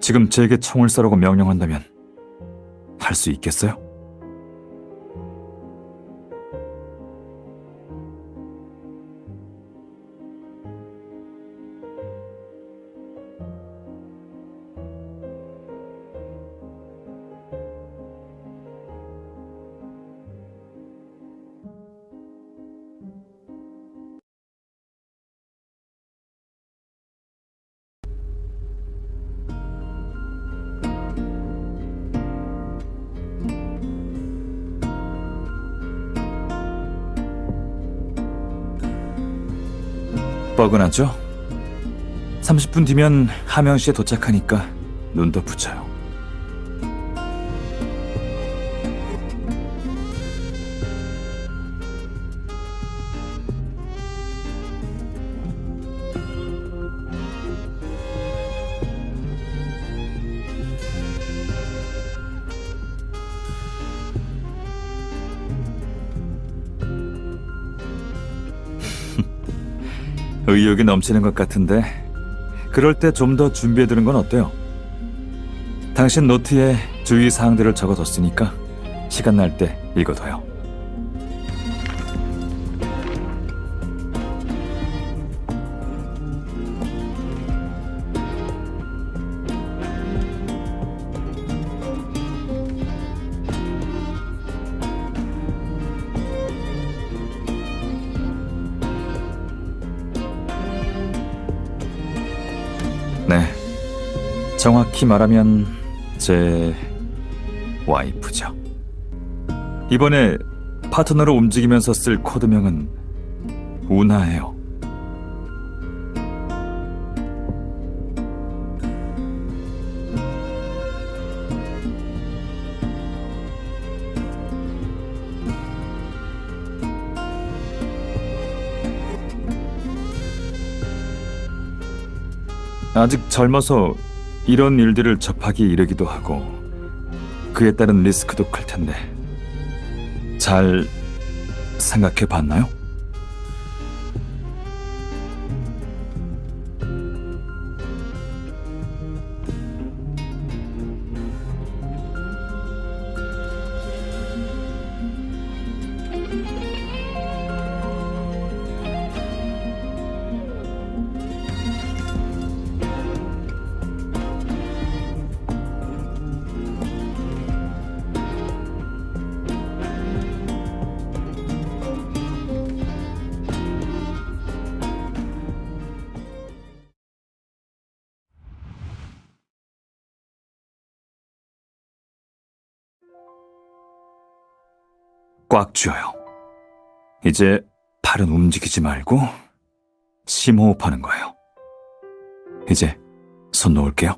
지금 제게 총을 쏘라고 명령한다면 할 수 있겠어요? 뻐근하죠? 30분 뒤면 함영시에 도착하니까 눈도 부쳐요. 의욕이 넘치는 것 같은데 그럴 때 좀 더 준비해두는 건 어때요? 당신 노트에 주의사항들을 적어뒀으니까 시간 날 때 읽어둬요. 네, 정확히 말하면 제 와이프죠. 이번에 파트너로 움직이면서 쓸 코드명은 우나예요. 아직 젊어서 이런 일들을 접하기 이르기도 하고 그에 따른 리스크도 클 텐데 잘 생각해 봤나요? 꽉 쥐어요. 이제 팔은 움직이지 말고 심호흡하는 거예요. 이제 손 놓을게요.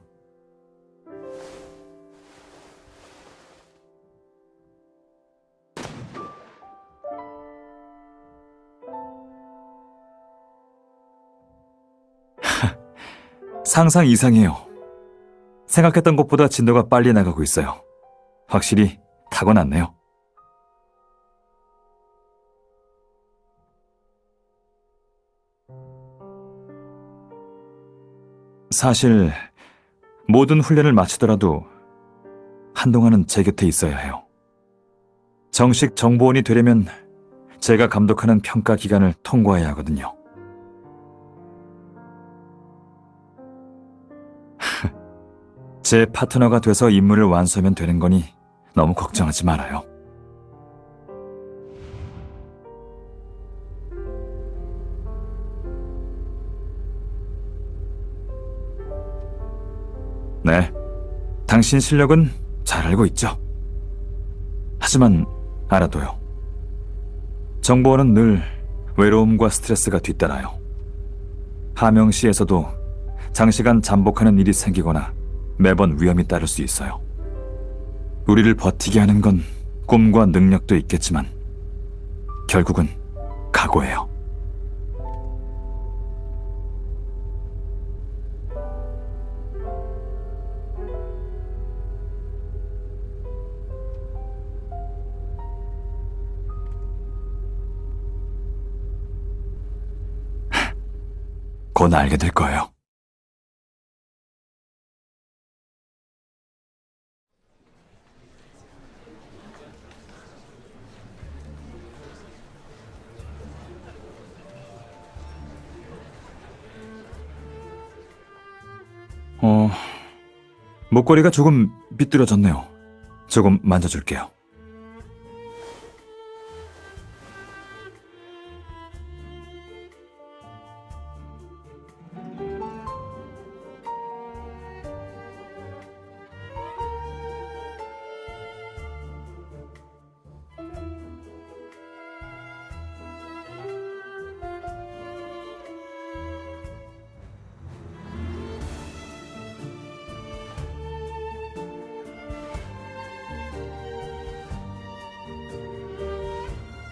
상상 이상이에요. 생각했던 것보다 진도가 빨리 나가고 있어요. 확실히 타고났네요. 사실 모든 훈련을 마치더라도 한동안은 제 곁에 있어야 해요. 정식 정보원이 되려면 제가 감독하는 평가 기간을 통과해야 하거든요. 제 파트너가 돼서 임무를 완수하면 되는 거니 너무 걱정하지 말아요. 네, 당신 실력은 잘 알고 있죠. 하지만 알아둬요. 정보원은 늘 외로움과 스트레스가 뒤따라요. 함영시에서도 장시간 잠복하는 일이 생기거나 매번 위험이 따를 수 있어요. 우리를 버티게 하는 건 꿈과 능력도 있겠지만 결국은 각오예요. 곧 알게 될 거예요. 목걸이가 조금 비뚤어졌네요. 조금 만져줄게요.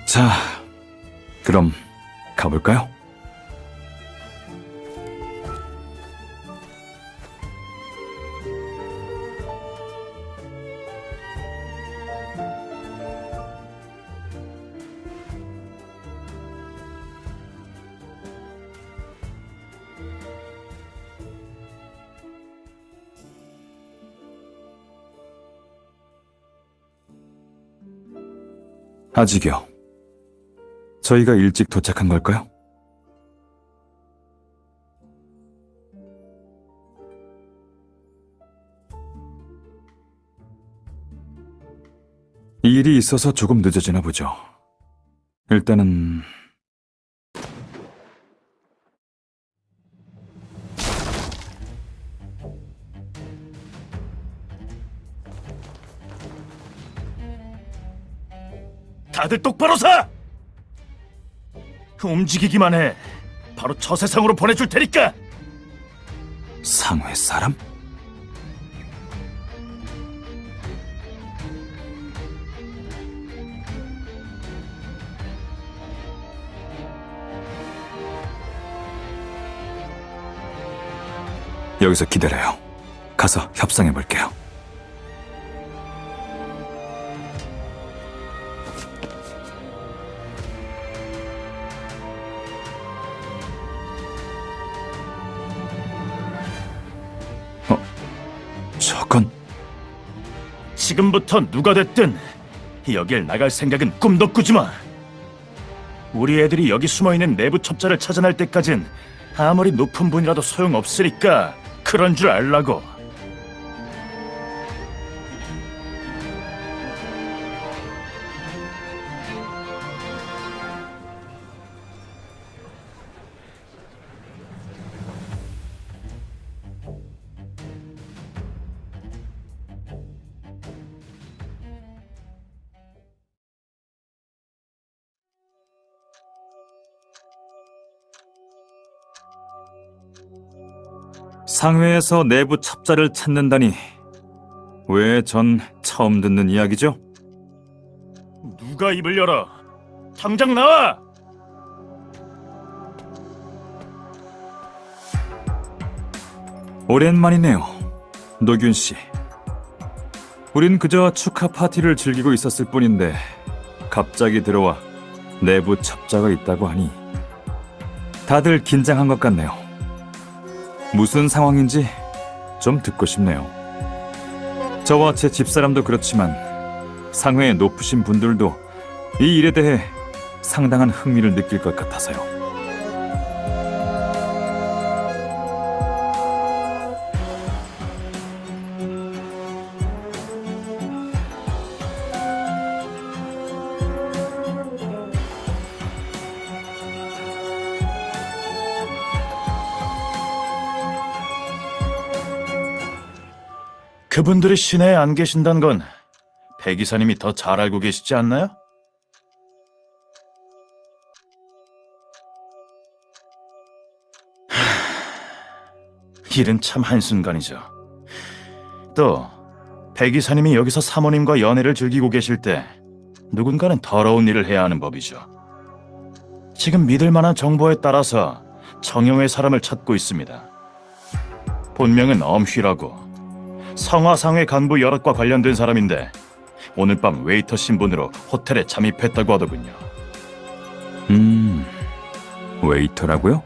자, 그럼 가볼까요? 아직이요. 저희가 일찍 도착한 걸까요? 이 일이 있어서 조금 늦어지나 보죠. 일단은... 다들 똑바로 서! 움직이기만 해. 바로 저 세상으로 보내줄 테니까. 상회 사람? 여기서 기다려요. 가서 협상해 볼게요. 저건... 지금부터 누가 됐든 여길 나갈 생각은 꿈도 꾸지 마. 우리 애들이 여기 숨어있는 내부 첩자를 찾아낼 때까진 아무리 높은 분이라도 소용없으니까 그런 줄 알라고. 상회에서 내부 첩자를 찾는다니 왜 전 처음 듣는 이야기죠? 누가 입을 열어? 당장 나와! 오랜만이네요, 노균 씨. 우린 그저 축하 파티를 즐기고 있었을 뿐인데 갑자기 들어와 내부 첩자가 있다고 하니 다들 긴장한 것 같네요. 무슨 상황인지 좀 듣고 싶네요. 저와 제 집사람도 그렇지만 상회의 높으신 분들도 이 일에 대해 상당한 흥미를 느낄 것 같아서요. 그분들이 시내에 안 계신다는 건 배 기사님이 더 잘 알고 계시지 않나요? 일은 참 한순간이죠. 또 배 기사님이 여기서 사모님과 연애를 즐기고 계실 때 누군가는 더러운 일을 해야 하는 법이죠. 지금 믿을 만한 정보에 따라서 정형의 사람을 찾고 있습니다. 본명은 엄휘라고 성화상회 간부 여럿과 관련된 사람인데 오늘 밤 웨이터 신분으로 호텔에 잠입했다고 하더군요. 웨이터라고요?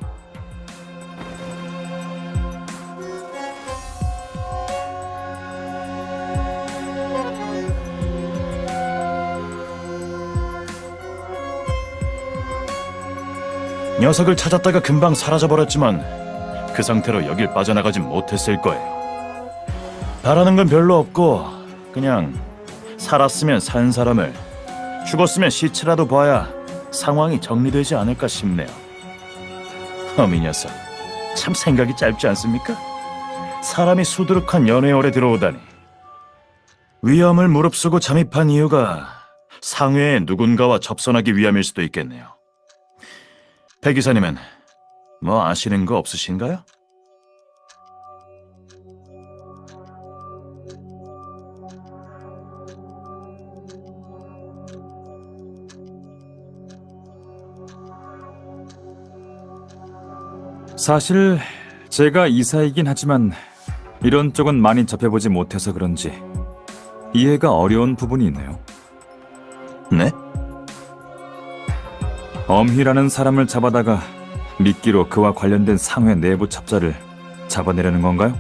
녀석을 찾았다가 금방 사라져버렸지만 그 상태로 여길 빠져나가진 못했을 거예요. 바라는 건 별로 없고 그냥 살았으면 산 사람을, 죽었으면 시체라도 봐야 상황이 정리되지 않을까 싶네요. 이 녀석 참 생각이 짧지 않습니까? 사람이 수두룩한 연애월에 들어오다니. 위험을 무릅쓰고 잠입한 이유가 상회에 누군가와 접선하기 위함일 수도 있겠네요. 배 기사님은 뭐 아시는 거 없으신가요? 사실 제가 이사이긴 하지만 이런 쪽은 많이 접해보지 못해서 그런지 이해가 어려운 부분이 있네요. 네? 엄희라는 사람을 잡아다가 미끼로 그와 관련된 상회 내부 첩자를 잡아내려는 건가요?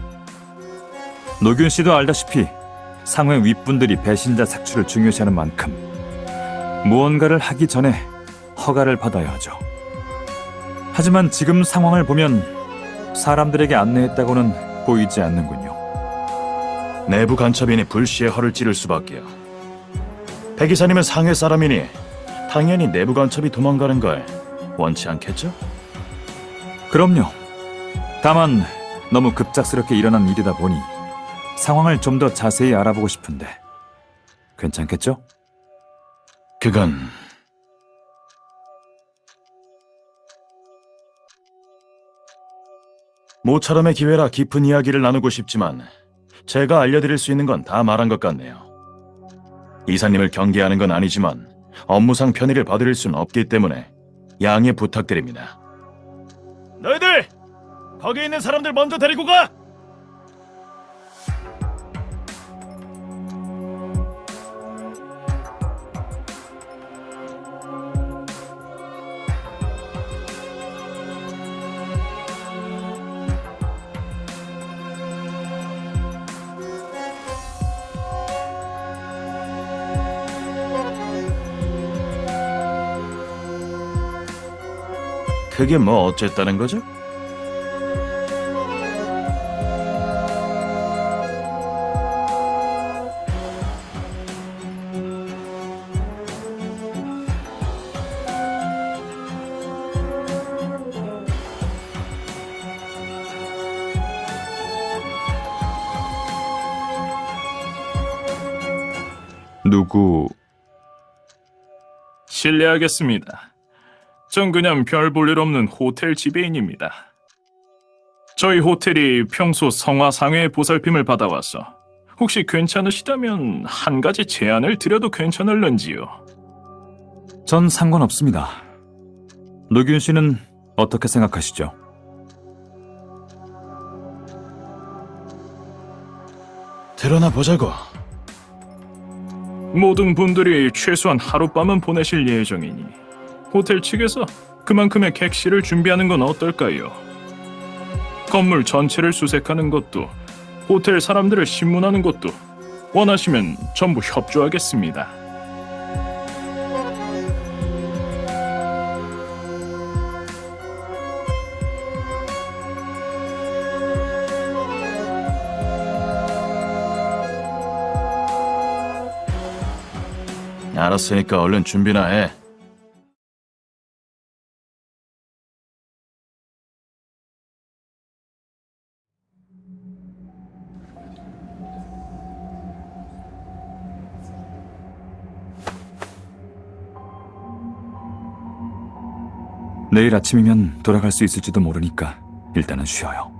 노균 씨도 알다시피 상회 윗분들이 배신자 색출을 중요시하는 만큼 무언가를 하기 전에 허가를 받아야 하죠. 하지만 지금 상황을 보면 사람들에게 안내했다고는 보이지 않는군요. 내부 간첩인이 불시에 허를 찌를 수밖에요. 배 기사님은 상해 사람이니 당연히 내부 간첩이 도망가는 걸 원치 않겠죠? 그럼요. 다만 너무 급작스럽게 일어난 일이다 보니 상황을 좀 더 자세히 알아보고 싶은데 괜찮겠죠? 그건 모처럼의 기회라 깊은 이야기를 나누고 싶지만 제가 알려드릴 수 있는 건 다 말한 것 같네요. 이사님을 경계하는 건 아니지만 업무상 편의를 봐드릴 수는 없기 때문에 양해 부탁드립니다. 너희들! 거기 있는 사람들 먼저 데리고 가! 그게 뭐 어쨌다는 거죠? 누구... 실례하겠습니다. 전 그냥 별 볼 일 없는 호텔 지배인입니다. 저희 호텔이 평소 성화상회의 보살핌을 받아와서 혹시 괜찮으시다면 한 가지 제안을 드려도 괜찮을런지요? 전 상관없습니다. 노균 씨는 어떻게 생각하시죠? 드러나 보자고. 모든 분들이 최소한 하룻밤은 보내실 예정이니 호텔 측에서 그만큼의 객실을 준비하는 건 어떨까요? 건물 전체를 수색하는 것도 호텔 사람들을 신문하는 것도 원하시면 전부 협조하겠습니다. 알았으니까 얼른 준비나 해. 내일 아침이면 돌아갈 수 있을지도 모르니까 일단은 쉬어요.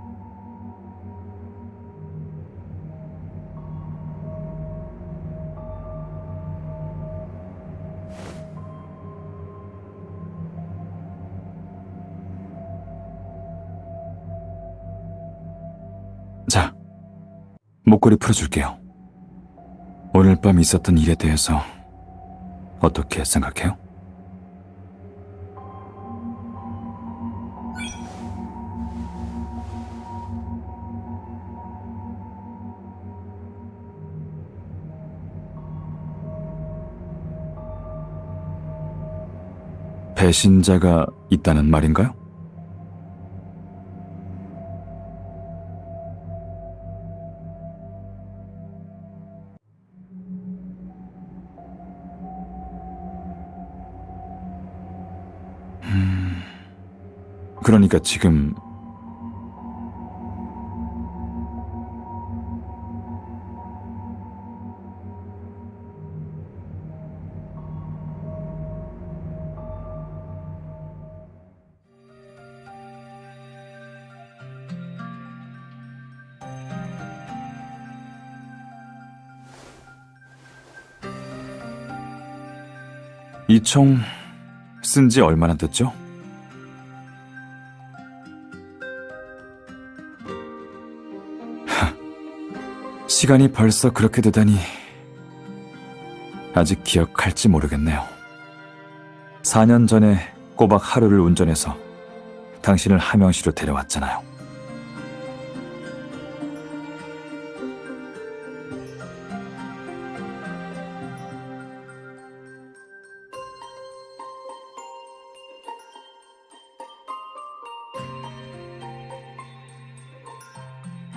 자, 목걸이 풀어줄게요. 오늘 밤 있었던 일에 대해서 어떻게 생각해요? 배신자가 있다는 말인가요? 그러니까 지금 이 총 쓴 지 얼마나 됐죠? 시간이 벌써 그렇게 되다니 아직 기억할지 모르겠네요. 4년 전에 꼬박 하루를 운전해서 당신을 함영시로 데려왔잖아요.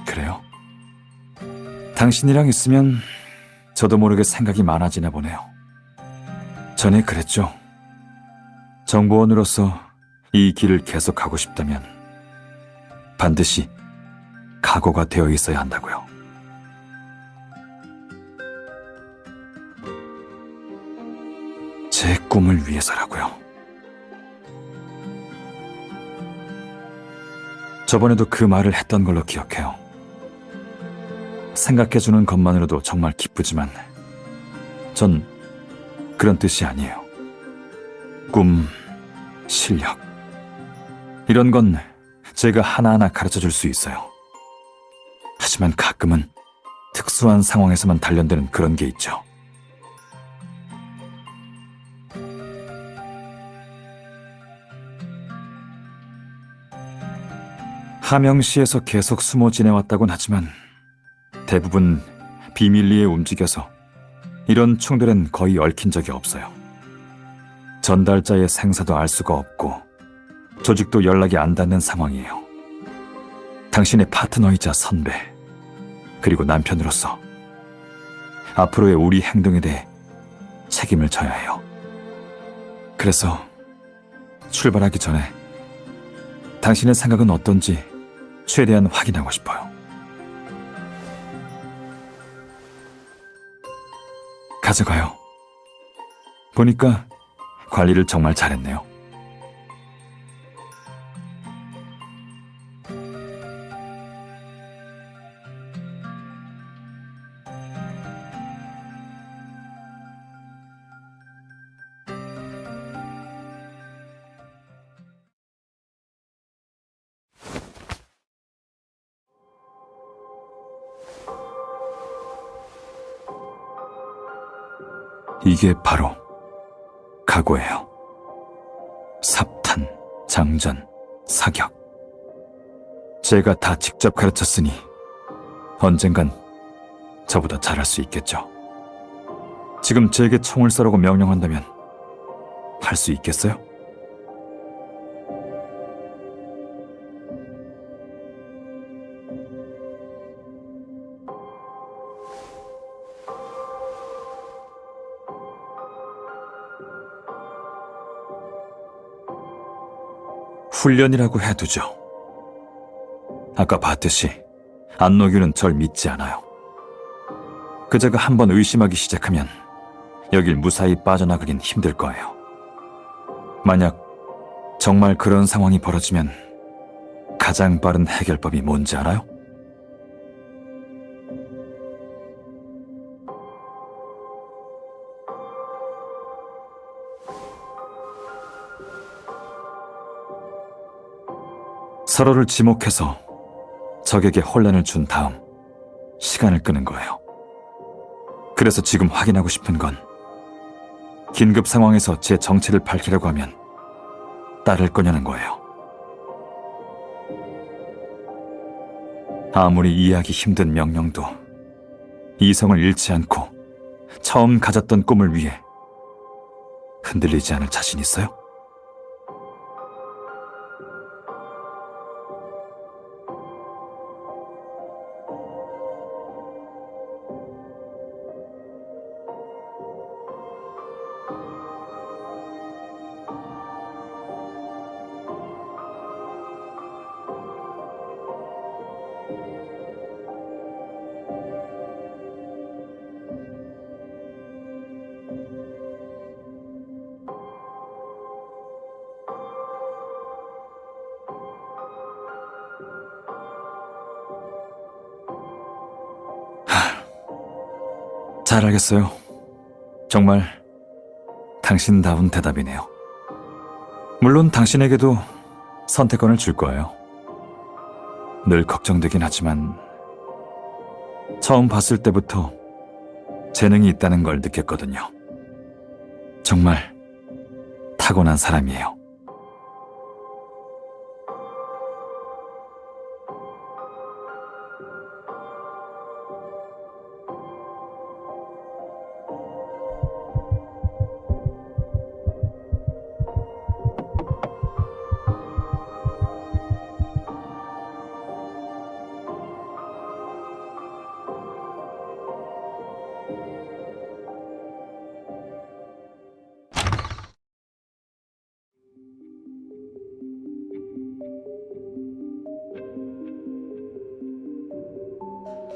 그래요? 당신이랑 있으면 저도 모르게 생각이 많아지나 보네요. 전에 그랬죠. 정보원으로서 이 길을 계속 가고 싶다면 반드시 각오가 되어 있어야 한다고요. 제 꿈을 위해서라고요. 저번에도 그 말을 했던 걸로 기억해요. 생각해주는 것만으로도 정말 기쁘지만 전 그런 뜻이 아니에요. 꿈, 실력 이런 건 제가 하나하나 가르쳐줄 수 있어요. 하지만 가끔은 특수한 상황에서만 단련되는 그런 게 있죠. 함영시에서 계속 숨어 지내왔다곤 하지만 대부분 비밀리에 움직여서 이런 충돌엔 거의 얽힌 적이 없어요. 전달자의 생사도 알 수가 없고 조직도 연락이 안 닿는 상황이에요. 당신의 파트너이자 선배, 그리고 남편으로서 앞으로의 우리 행동에 대해 책임을 져야 해요. 그래서 출발하기 전에 당신의 생각은 어떤지 최대한 확인하고 싶어요. 가져가요. 보니까 관리를 정말 잘했네요. 이게 바로 각오예요. 삽탄, 장전, 사격. 제가 다 직접 가르쳤으니 언젠간 저보다 잘할 수 있겠죠. 지금 제게 총을 쏘라고 명령한다면 할 수 있겠어요? 훈련이라고 해두죠. 아까 봤듯이 안노규는 절 믿지 않아요. 그자가 한번 의심하기 시작하면 여길 무사히 빠져나가긴 힘들 거예요. 만약 정말 그런 상황이 벌어지면 가장 빠른 해결법이 뭔지 알아요? 서로를 지목해서 적에게 혼란을 준 다음 시간을 끄는 거예요. 그래서 지금 확인하고 싶은 건 긴급 상황에서 제 정체를 밝히려고 하면 따를 거냐는 거예요. 아무리 이해하기 힘든 명령도 이성을 잃지 않고 처음 가졌던 꿈을 위해 흔들리지 않을 자신 있어요? 잘 알겠어요. 정말 당신다운 대답이네요. 물론 당신에게도 선택권을 줄 거예요. 늘 걱정되긴 하지만 처음 봤을 때부터 재능이 있다는 걸 느꼈거든요. 정말 타고난 사람이에요.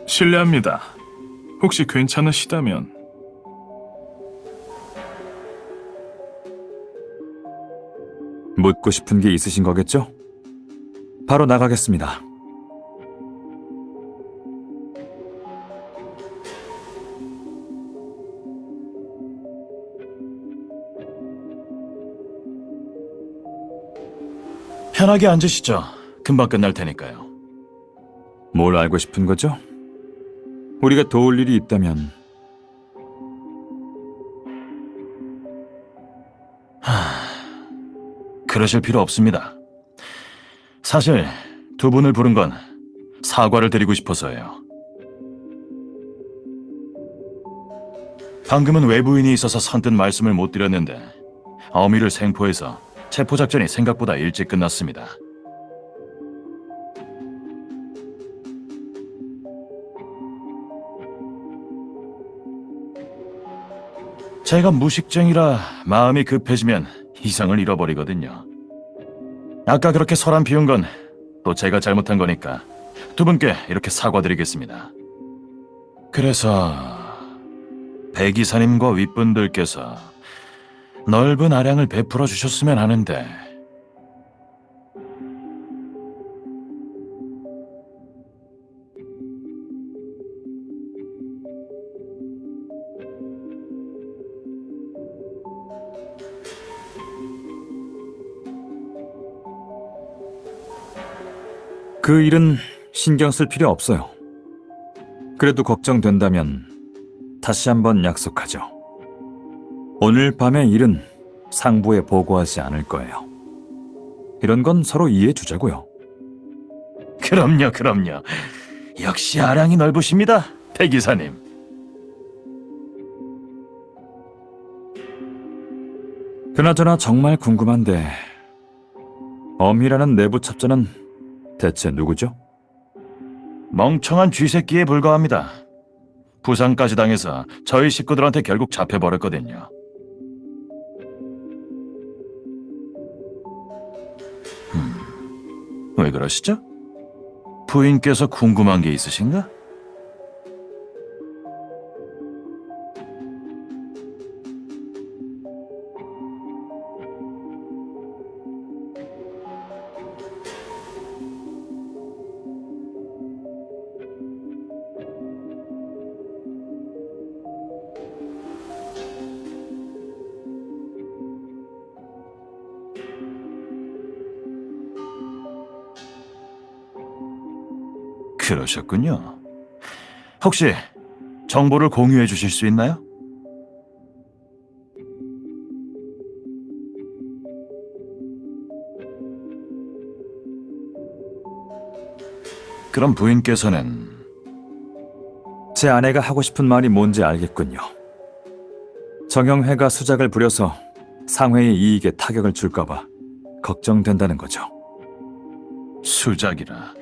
실례합니다. 혹시 괜찮으시다면 묻고 싶은 게 있으신 거겠죠? 바로 나가겠습니다. 편하게 앉으시죠. 금방 끝날 테니까요. 뭘 알고 싶은 거죠? 우리가 도울 일이 있다면 그러실 필요 없습니다. 사실 두 분을 부른 건 사과를 드리고 싶어서예요. 방금은 외부인이 있어서 선뜻 말씀을 못 드렸는데 어미를 생포해서 체포작전이 생각보다 일찍 끝났습니다. 제가 무식쟁이라 마음이 급해지면 이성을 잃어버리거든요. 아까 그렇게 소란 피운 건 또 제가 잘못한 거니까 두 분께 이렇게 사과드리겠습니다. 그래서 백 이사님과 윗분들께서 넓은 아량을 베풀어 주셨으면 하는데 그 일은 신경 쓸 필요 없어요. 그래도 걱정된다면 다시 한번 약속하죠. 오늘 밤의 일은 상부에 보고하지 않을 거예요. 이런 건 서로 이해해 주자고요. 그럼요. 역시 아량이 넓으십니다, 백 이사님. 그나저나 정말 궁금한데 엄희라는 내부 첩자는 대체 누구죠? 멍청한 쥐새끼에 불과합니다. 부상까지 당해서 저희 식구들한테 결국 잡혀버렸거든요. 왜 그러시죠? 부인께서 궁금한 게 있으신가? 그러셨군요. 혹시 정보를 공유해 주실 수 있나요? 그럼 부인께서는 제 아내가 하고 싶은 말이 뭔지 알겠군요. 정영회가 수작을 부려서 상회의 이익에 타격을 줄까봐 걱정된다는 거죠. 수작이라.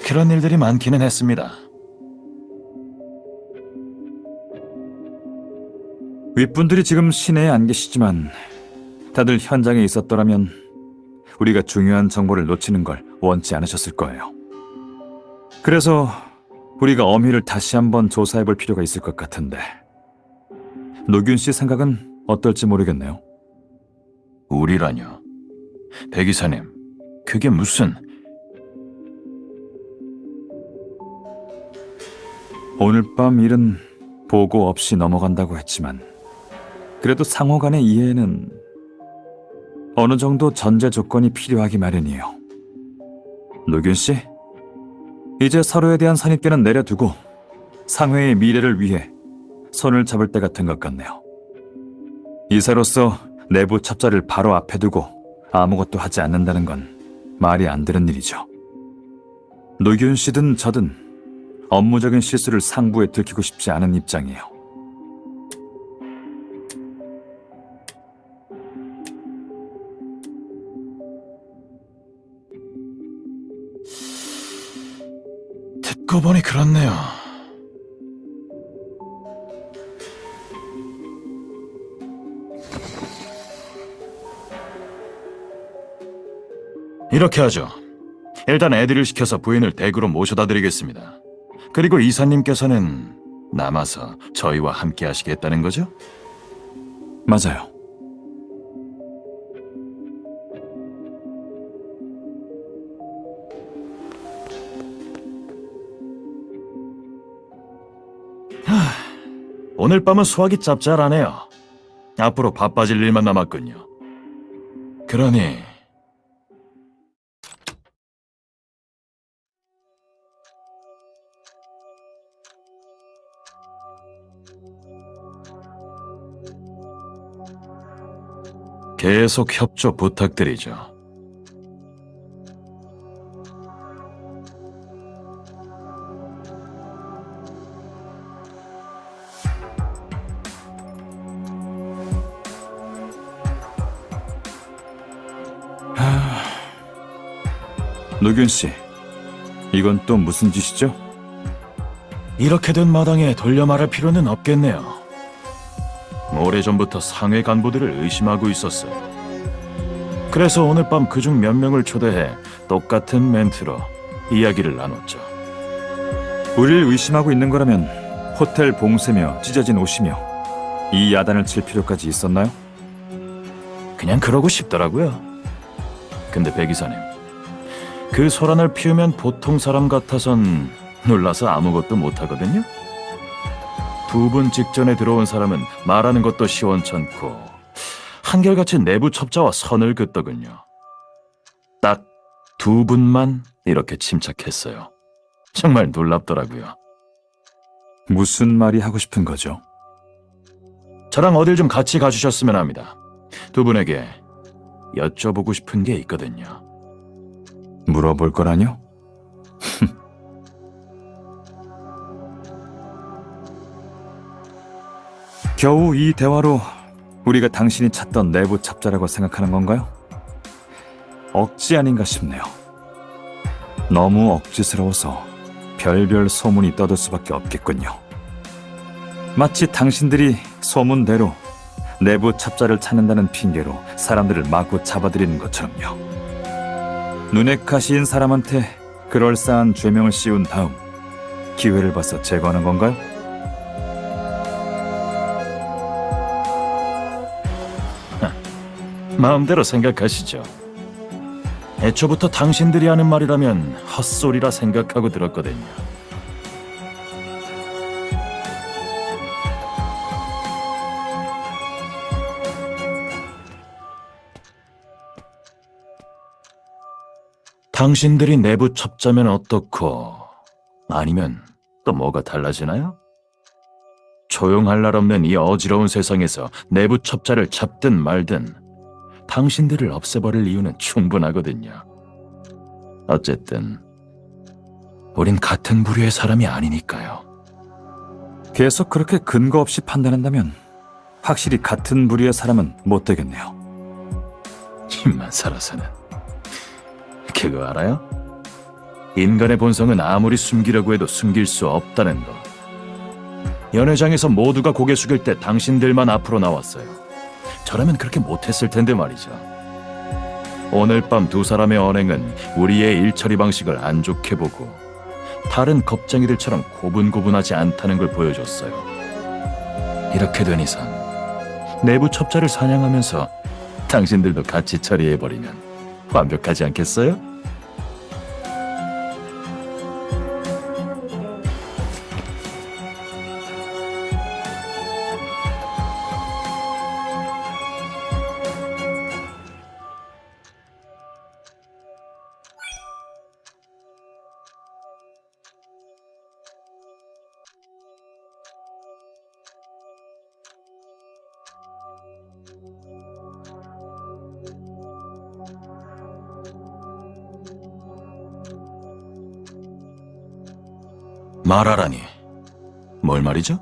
그런 일들이 많기는 했습니다. 윗분들이 지금 시내에 안 계시지만 다들 현장에 있었더라면 우리가 중요한 정보를 놓치는 걸 원치 않으셨을 거예요. 그래서 우리가 엄희를 다시 한번 조사해 볼 필요가 있을 것 같은데 노균 씨 생각은 어떨지 모르겠네요. 우리라뇨. 백 이사님, 그게 무슨... 오늘 밤 일은 보고 없이 넘어간다고 했지만 그래도 상호 간의 이해에는 어느 정도 전제 조건이 필요하기 마련이에요. 노균 씨, 이제 서로에 대한 선입견은 내려두고 상회의 미래를 위해 손을 잡을 때가 된 것 같네요. 이사로서 내부 첩자를 바로 앞에 두고 아무것도 하지 않는다는 건 말이 안 되는 일이죠. 노균 씨든 저든 업무적인 실수를 상부에 들키고 싶지 않은 입장이에요. 듣고 보니 그렇네요. 이렇게 하죠. 일단 애들을 시켜서 부인을 댁으로 모셔다 드리겠습니다. 그리고 이사님께서는 남아서 저희와 함께 하시겠다는 거죠? 맞아요. 오늘 밤은 수학이 짭짤하네요. 앞으로 바빠질 일만 남았군요. 그러니 계속 협조 부탁드리죠. 노균 씨, 이건 또 무슨 짓이죠? 이렇게 된 마당에 돌려 말할 필요는 없겠네요. 오래전부터 상회 간부들을 의심하고 있었어요. 그래서 오늘 밤 그중 몇 명을 초대해 똑같은 멘트로 이야기를 나눴죠. 우리를 의심하고 있는 거라면 호텔 봉쇄며 찢어진 옷이며 이 야단을 칠 필요까지 있었나요? 그냥 그러고 싶더라고요. 근데 백 이사님, 그 소란을 피우면 보통 사람 같아선 놀라서 아무것도 못하거든요. 두 분 직전에 들어온 사람은 말하는 것도 시원찮고 한결같이 내부 첩자와 선을 긋더군요. 딱 두 분만 이렇게 침착했어요. 정말 놀랍더라고요. 무슨 말이 하고 싶은 거죠? 저랑 어딜 좀 같이 가주셨으면 합니다. 두 분에게 여쭤보고 싶은 게 있거든요. 물어볼 거라뇨? 겨우 이 대화로 우리가 당신이 찾던 내부 첩자라고 생각하는 건가요? 억지 아닌가 싶네요. 너무 억지스러워서 별별 소문이 떠들 수밖에 없겠군요. 마치 당신들이 소문대로 내부 첩자를 찾는다는 핑계로 사람들을 마구 잡아들이는 것처럼요. 눈에 가시인 사람한테 그럴싸한 죄명을 씌운 다음 기회를 봐서 제거하는 건가요? 마음대로 생각하시죠. 애초부터 당신들이 하는 말이라면 헛소리라 생각하고 들었거든요. 당신들이 내부 첩자면 어떻고 아니면 또 뭐가 달라지나요? 조용할 날 없는 이 어지러운 세상에서 내부 첩자를 잡든 말든 당신들을 없애버릴 이유는 충분하거든요. 어쨌든 우린 같은 부류의 사람이 아니니까요. 계속 그렇게 근거 없이 판단한다면 확실히 같은 부류의 사람은 못 되겠네요. 힘만 살아서는. 그거 알아요? 인간의 본성은 아무리 숨기려고 해도 숨길 수 없다는 거. 연회장에서 모두가 고개 숙일 때 당신들만 앞으로 나왔어요. 저라면 그렇게 못했을 텐데 말이죠. 오늘 밤 두 사람의 언행은 우리의 일처리 방식을 안 좋게 보고 다른 겁쟁이들처럼 고분고분하지 않다는 걸 보여줬어요. 이렇게 된 이상 내부 첩자를 사냥하면서 당신들도 같이 처리해버리면 완벽하지 않겠어요? 말하라니. 뭘 말이죠?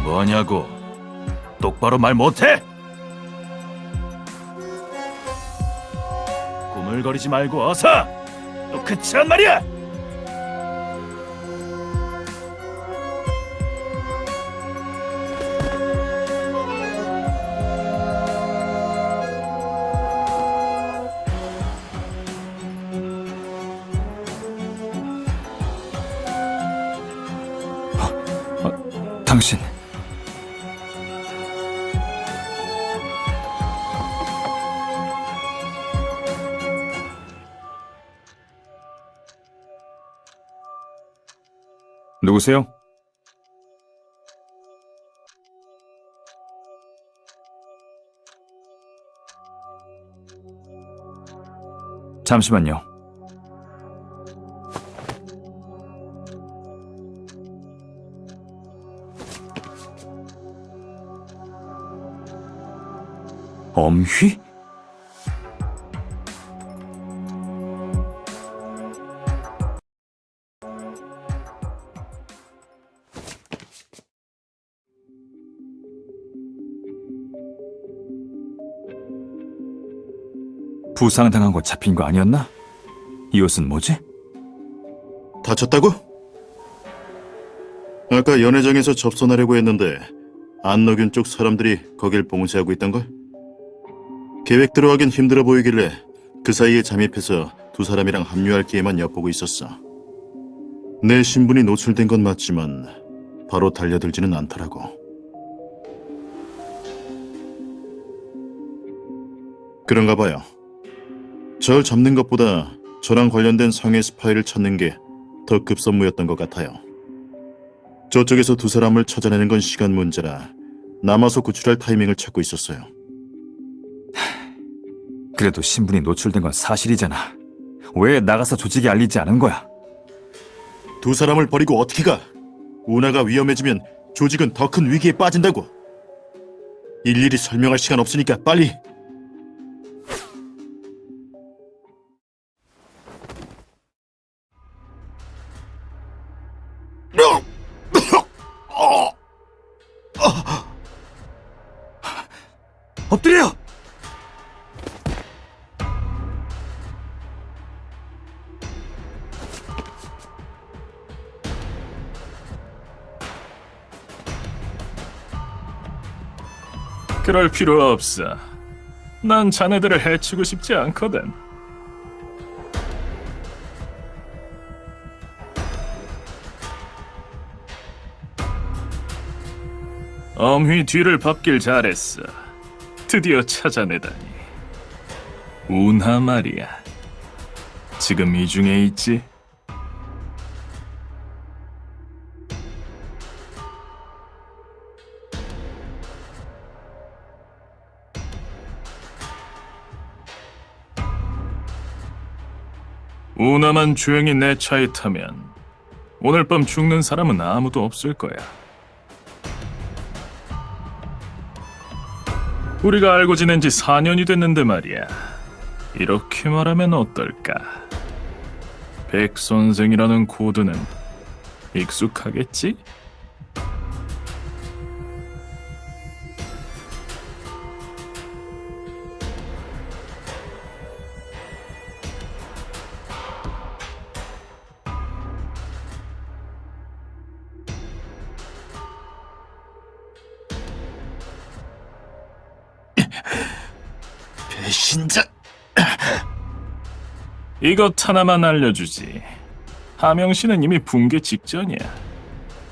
뭐냐고? 똑바로 말 못해? 꾸물거리지 말고 어서! 또 그치란 말이야! 당신 누구세요? 잠시만요. 엄휘? 부상당한 거 잡힌 거 아니었나? 이 옷은 뭐지? 다쳤다고? 아까 연회장에서 접선하려고 했는데 안너균 쪽 사람들이 거길 봉쇄하고 있던걸? 계획대로 하긴 힘들어 보이길래 그 사이에 잠입해서 두 사람이랑 합류할 기회만 엿보고 있었어. 내 신분이 노출된 건 맞지만 바로 달려들지는 않더라고. 그런가 봐요. 절 잡는 것보다 저랑 관련된 상해 스파이를 찾는 게 더 급선무였던 것 같아요. 저쪽에서 두 사람을 찾아내는 건 시간 문제라 남아서 구출할 타이밍을 찾고 있었어요. 그래도 신분이 노출된 건 사실이잖아. 왜 나가서 조직에 알리지 않은 거야? 두 사람을 버리고 어떻게 가? 운하가 위험해지면 조직은 더 큰 위기에 빠진다고. 일일이 설명할 시간 없으니까 빨리. 엎드려! 그럴 필요 없어. 난 자네들을 해치고 싶지 않거든. 엄휘 뒤를 밟길 잘했어. 드디어 찾아내다니. 운하 말이야. 지금 이 중에 있지? 운하만 조용히 내 차에 타면 오늘 밤 죽는 사람은 아무도 없을 거야. 우리가 알고 지낸 지 4년이 됐는데 말이야. 이렇게 말하면 어떨까? 백선생이라는 코드는 익숙하겠지? 배신자. 이것 하나만 알려주지. 하명씨는 이미 붕괴 직전이야.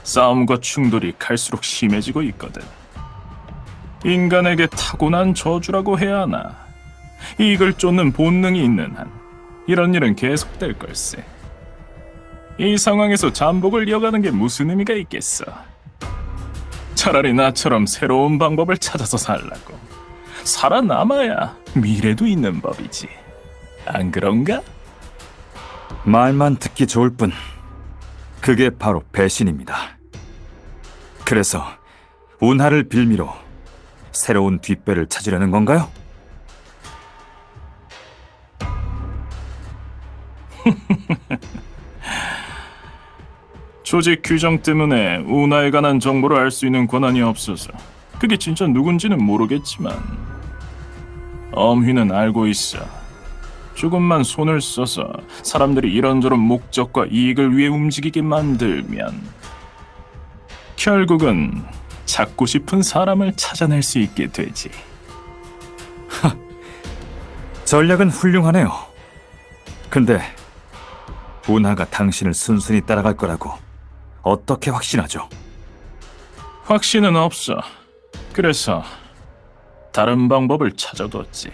싸움과 충돌이 갈수록 심해지고 있거든. 인간에게 타고난 저주라고 해야 하나. 이익을 쫓는 본능이 있는 한 이런 일은 계속될 걸세. 이 상황에서 잠복을 이어가는 게 무슨 의미가 있겠어. 차라리 나처럼 새로운 방법을 찾아서 살라고. 살아남아야 미래도 있는 법이지. 안 그런가? 말만 듣기 좋을 뿐 그게 바로 배신입니다. 그래서 운하를 빌미로 새로운 뒷배를 찾으려는 건가요? 조직 규정 때문에 운하에 관한 정보를 알 수 있는 권한이 없어서 그게 진짜 누군지는 모르겠지만 엄휘는 알고 있어. 조금만 손을 써서 사람들이 이런저런 목적과 이익을 위해 움직이게 만들면 결국은 찾고 싶은 사람을 찾아낼 수 있게 되지. 전략은 훌륭하네요. 근데 운하가 당신을 순순히 따라갈 거라고 어떻게 확신하죠? 확신은 없어. 그래서 다른 방법을 찾아뒀지.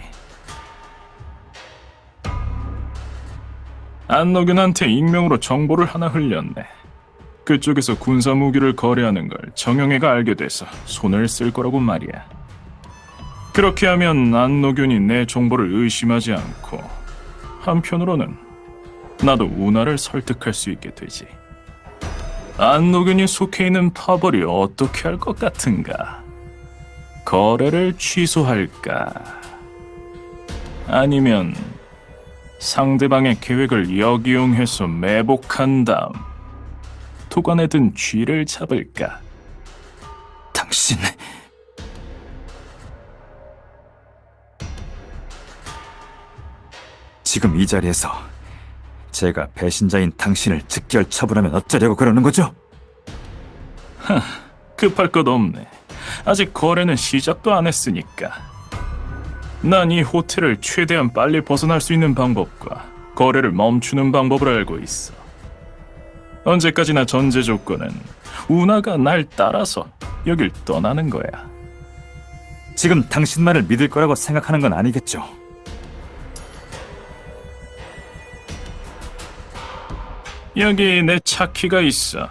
안노균한테 익명으로 정보를 하나 흘렸네. 그쪽에서 군사 무기를 거래하는 걸 정영애가 알게 돼서 손을 쓸 거라고 말이야. 그렇게 하면 안노균이 내 정보를 의심하지 않고 한편으로는 나도 운하를 설득할 수 있게 되지. 안노균이 속해 있는 파벌이 어떻게 할 것 같은가? 거래를 취소할까? 아니면 상대방의 계획을 역이용해서 매복한 다음 토관에 든 쥐를 잡을까? 당신... 지금 이 자리에서 제가 배신자인 당신을 즉결 처분하면 어쩌려고 그러는 거죠? 급할 것 없네. 아직 거래는 시작도 안 했으니까. 난 이 호텔을 최대한 빨리 벗어날 수 있는 방법과 거래를 멈추는 방법을 알고 있어. 언제까지나 전제 조건은 운하가 날 따라서 여길 떠나는 거야. 지금 당신만을 믿을 거라고 생각하는 건 아니겠죠? 여기 내 차 키가 있어.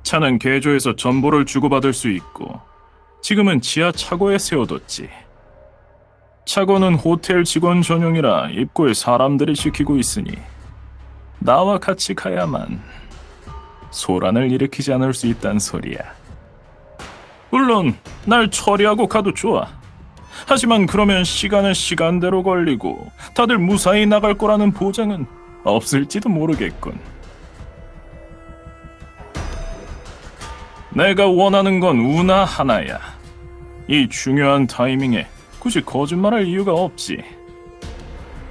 차는 개조해서 정보를 주고받을 수 있고 지금은 지하 차고에 세워뒀지. 차고는 호텔 직원 전용이라 입구에 사람들이 지키고 있으니 나와 같이 가야만 소란을 일으키지 않을 수 있단 소리야. 물론 날 처리하고 가도 좋아. 하지만 그러면 시간은 시간대로 걸리고 다들 무사히 나갈 거라는 보장은 없을지도 모르겠군. 내가 원하는 건 운하 하나야. 이 중요한 타이밍에 굳이 거짓말할 이유가 없지.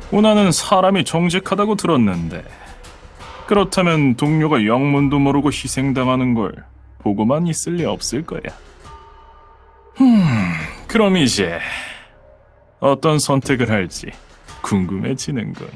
운하는 사람이 정직하다고 들었는데 그렇다면 동료가 영문도 모르고 희생당하는 걸 보고만 있을 리 없을 거야. 그럼 이제 어떤 선택을 할지 궁금해지는군.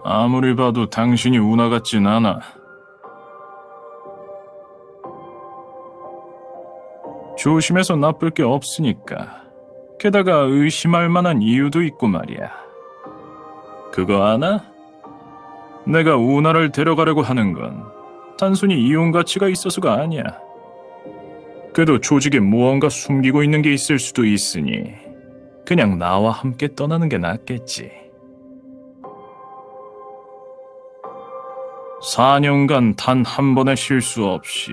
아무리 봐도 당신이 운하 같진 않아. 조심해서 나쁠 게 없으니까. 게다가 의심할 만한 이유도 있고 말이야. 그거 아나? 내가 운하를 데려가려고 하는 건 단순히 이용 가치가 있어서가 아니야. 그래도 조직에 무언가 숨기고 있는 게 있을 수도 있으니 그냥 나와 함께 떠나는 게 낫겠지. 4년간 단 한 번의 실수 없이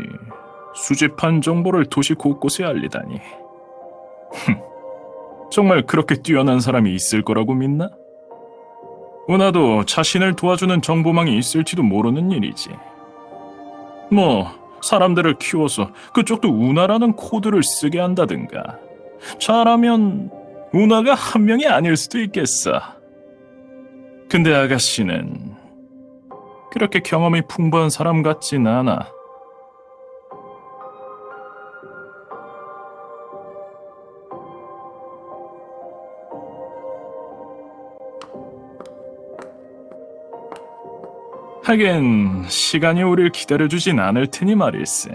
수집한 정보를 도시 곳곳에 알리다니. 정말 그렇게 뛰어난 사람이 있을 거라고 믿나? 운하도 자신을 도와주는 정보망이 있을지도 모르는 일이지. 뭐 사람들을 키워서 그쪽도 운하라는 코드를 쓰게 한다든가. 잘하면 운하가 한 명이 아닐 수도 있겠어. 근데 아가씨는 그렇게 경험이 풍부한 사람 같진 않아. 하긴 시간이 우릴 기다려주진 않을 테니 말일세.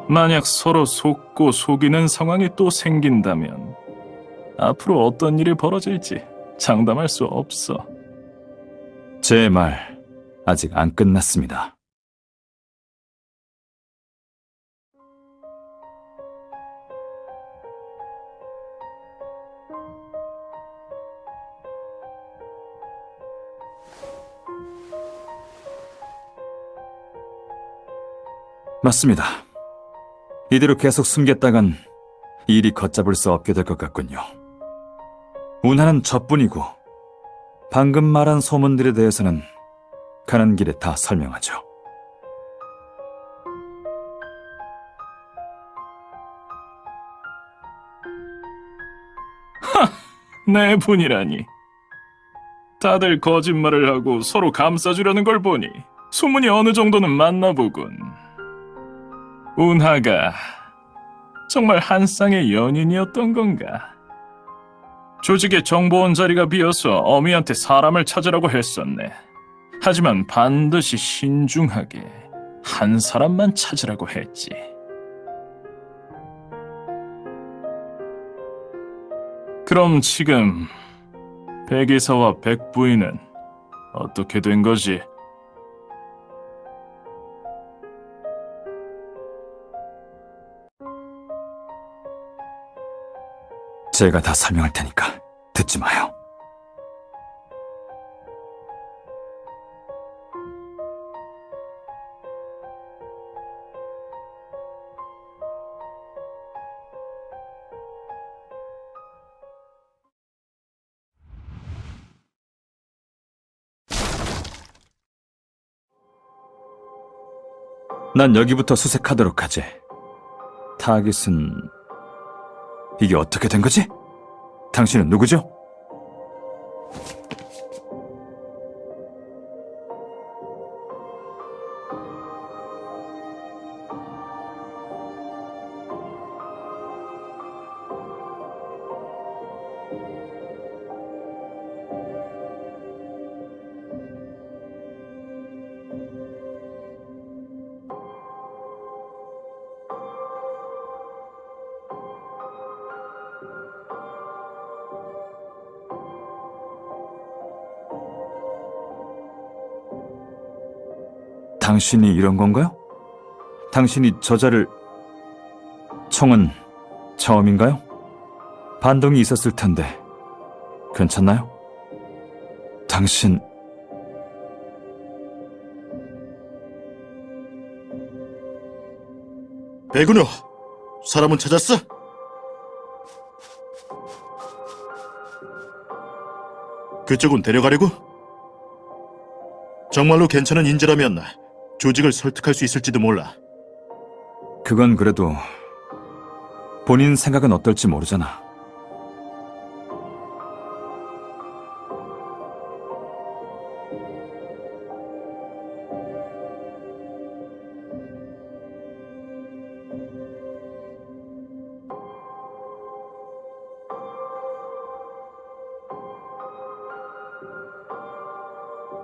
만약 서로 속고 속이는 상황이 또 생긴다면 앞으로 어떤 일이 벌어질지 장담할 수 없어. 제 말 아직 안 끝났습니다. 맞습니다. 이대로 계속 숨겼다간 일이 걷잡을 수 없게 될 것 같군요. 운하는 저뿐이고 방금 말한 소문들에 대해서는 가는 길에 다 설명하죠. 내 분이라니. 다들 거짓말을 하고 서로 감싸주려는 걸 보니 소문이 어느 정도는 맞나 보군. 운하가 정말 한 쌍의 연인이었던 건가? 조직의 정보원 자리가 비어서 어미한테 사람을 찾으라고 했었네. 하지만 반드시 신중하게 한 사람만 찾으라고 했지. 그럼 지금 백이사와 백부인은 어떻게 된 거지? 제가 다 설명할 테니까 듣지 마요. 난 여기부터 수색하도록 하지. 타깃은... 이게 어떻게 된 거지? 당신은 누구죠? 당신이 이런 건가요? 당신이 저자를... 총은 처음인가요? 반동이 있었을 텐데 괜찮나요? 당신... 백은호, 사람은 찾았어? 그쪽은 데려가려고? 정말로 괜찮은 인재라면 조직을 설득할 수 있을지도 몰라. 그건 그래도 본인 생각은 어떨지 모르잖아.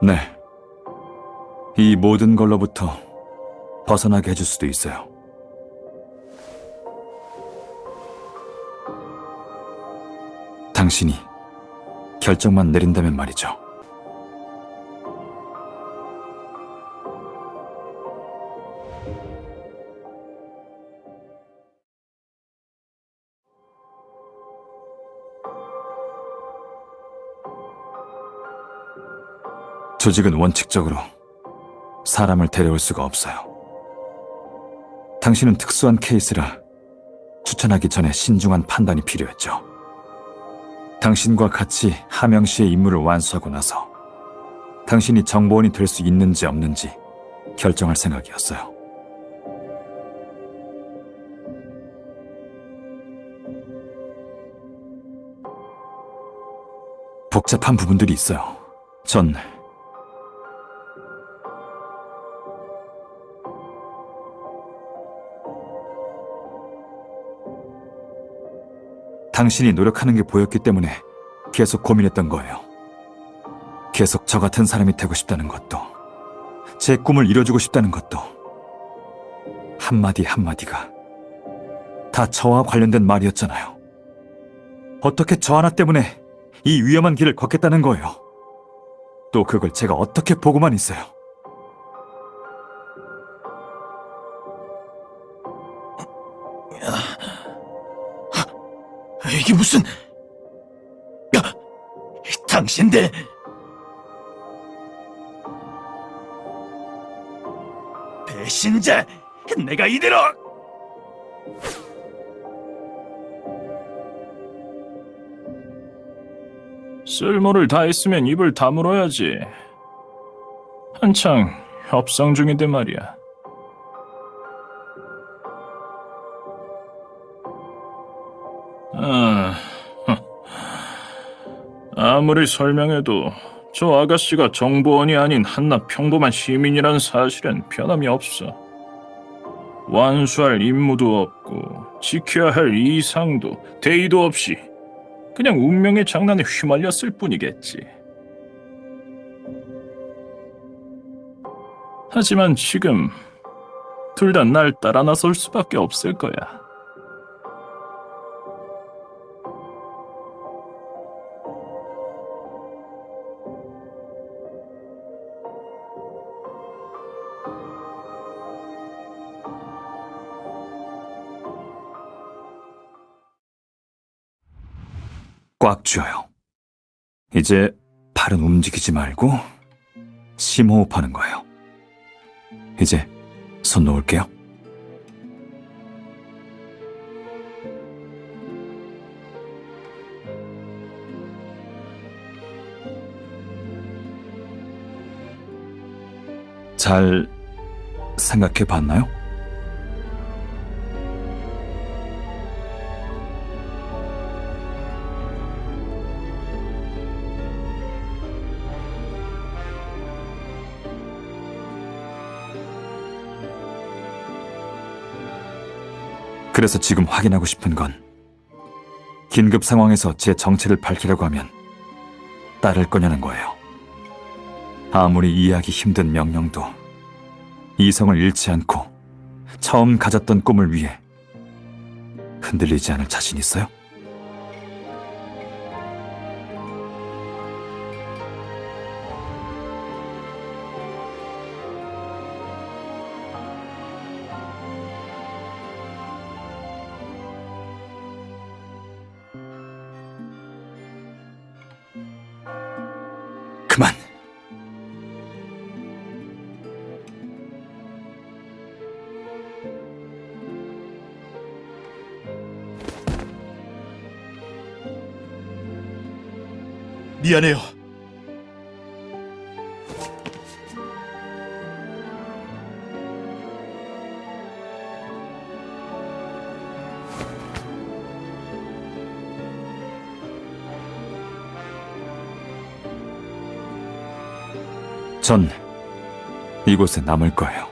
네. 이 모든 걸로부터 벗어나게 해줄 수도 있어요. 당신이 결정만 내린다면 말이죠. 조직은 원칙적으로 사람을 데려올 수가 없어요. 당신은 특수한 케이스라 추천하기 전에 신중한 판단이 필요했죠. 당신과 같이 하명시의 임무를 완수하고 나서 당신이 정보원이 될 수 있는지 없는지 결정할 생각이었어요. 복잡한 부분들이 있어요. 전 당신이 노력하는 게 보였기 때문에 계속 고민했던 거예요. 계속 저 같은 사람이 되고 싶다는 것도 제 꿈을 이뤄주고 싶다는 것도 한마디 한마디가 다 저와 관련된 말이었잖아요. 어떻게 저 하나 때문에 이 위험한 길을 걷겠다는 거예요? 또 그걸 제가 어떻게 보고만 있어요? 이게 무슨... 야, 당신들... 배신자! 내가 이대로... 쓸모를 다했으면 입을 다물어야지. 한창 협상 중인데 말이야. 아무리 설명해도 저 아가씨가 정보원이 아닌 한낱 평범한 시민이란 사실은 변함이 없어. 완수할 임무도 없고 지켜야 할 이상도 대의도 없이 그냥 운명의 장난에 휘말렸을 뿐이겠지. 하지만 지금 둘 다 날 따라 나설 수밖에 없을 거야. 꽉 쥐어요. 이제 팔은 움직이지 말고 심호흡하는 거예요. 이제 손 놓을게요. 잘 생각해 봤나요? 그래서 지금 확인하고 싶은 건 긴급 상황에서 제 정체를 밝히려고 하면 따를 거냐는 거예요. 아무리 이해하기 힘든 명령도 이성을 잃지 않고 처음 가졌던 꿈을 위해 흔들리지 않을 자신 있어요? 그만! 미안해요. 전 이곳에 남을 거예요.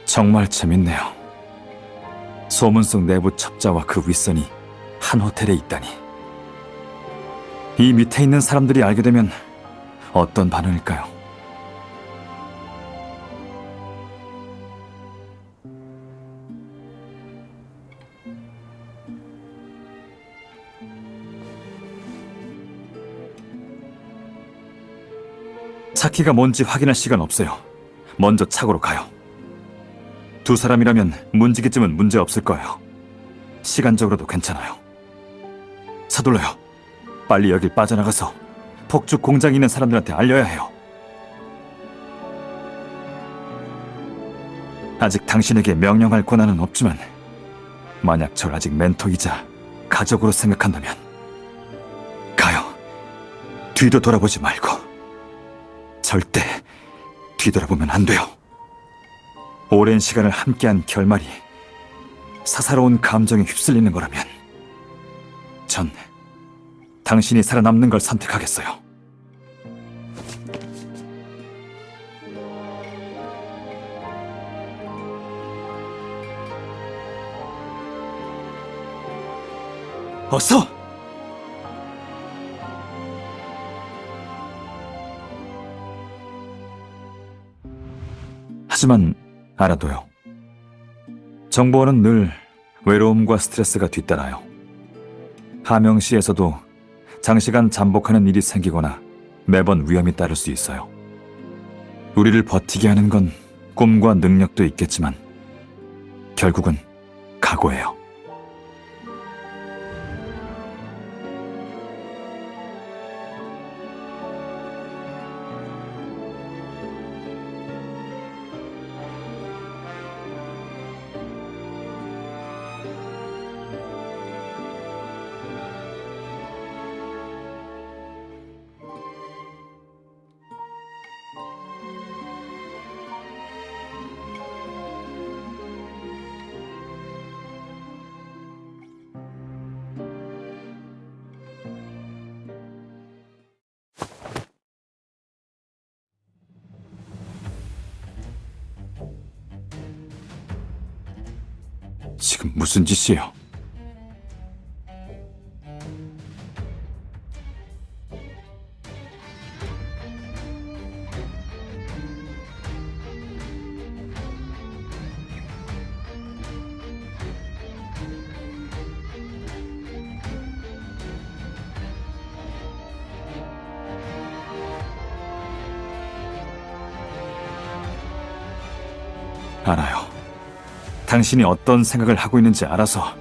정말 재밌네요. 소문 속 내부 첩자와 그 윗선이 한 호텔에 있다니. 이 밑에 있는 사람들이 알게 되면 어떤 반응일까요? 차키가 뭔지 확인할 시간 없어요. 먼저 차고로 가요. 두 사람이라면 문지기쯤은 문제 없을 거예요. 시간적으로도 괜찮아요. 서둘러요. 빨리 여길 빠져나가서 폭죽 공장에 있는 사람들한테 알려야 해요. 아직 당신에게 명령할 권한은 없지만 만약 절 아직 멘토이자 가족으로 생각한다면 가요. 뒤도 돌아보지 말고. 절대 뒤돌아보면 안 돼요. 오랜 시간을 함께한 결말이 사사로운 감정에 휩쓸리는 거라면 전 당신이 살아남는 걸 선택하겠어요. 어서! 하지만 알아둬요. 정보원은 늘 외로움과 스트레스가 뒤따라요. 하명시에서도 장시간 잠복하는 일이 생기거나 매번 위험이 따를 수 있어요. 우리를 버티게 하는 건 꿈과 능력도 있겠지만 결국은 각오예요. 지금 무슨 짓이에요? 알아요. 당신이 어떤 생각을 하고 있는지 알아서.